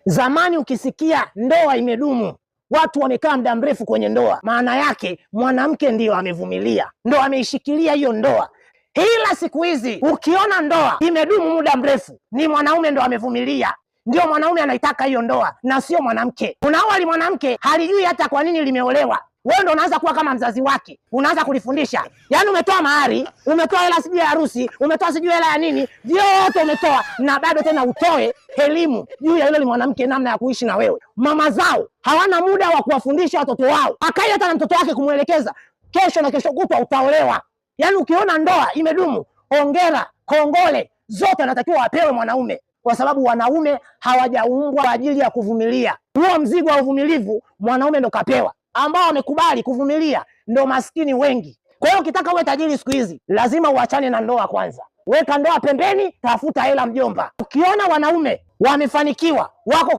Zamani ukisikia ndoa imedumu, watu wamekaa muda mrefu kwenye ndoa, maana yake mwanamke ndiyo amevumilia, ndo ameishikilia hiyo ndoa. Ila siku hizi ukiona ndoa imedumu muda mrefu, ni mwanaume ndo amevumilia, ndio mwanaume anaitaka hiyo ndoa na sio mwanamke. Kuna awali mwanamke halijui hata kwa nini limeolewa, wewe ndo unaanza kuwa kama mzazi wake, unaanza kulifundisha. Yaani umetoa mahari, umetoa hela sijui ya harusi, umetoa sijui hela ya nini, vyote umetoa, na bado tena utoe elimu juu ya yule mwanamke, namna ya kuishi na wewe. Mama zao hawana muda wa kuwafundisha watoto wao, akai hata na mtoto wake kumwelekeza, kesho na kesho kutwa utaolewa. Yaani ukiona ndoa imedumu, ongera, kongole zote anatakiwa wapewe mwanaume, kwa sababu wanaume hawajaumbwa kwa ajili ya kuvumilia. Huo mzigo wa uvumilivu mwanaume ndo kapewa. Ambao wamekubali kuvumilia ndo maskini wengi. Kwa hiyo ukitaka uwe tajiri siku hizi, lazima uachane na ndoa kwanza. Weka ndoa pembeni, tafuta hela mjomba. Ukiona wanaume wamefanikiwa, wako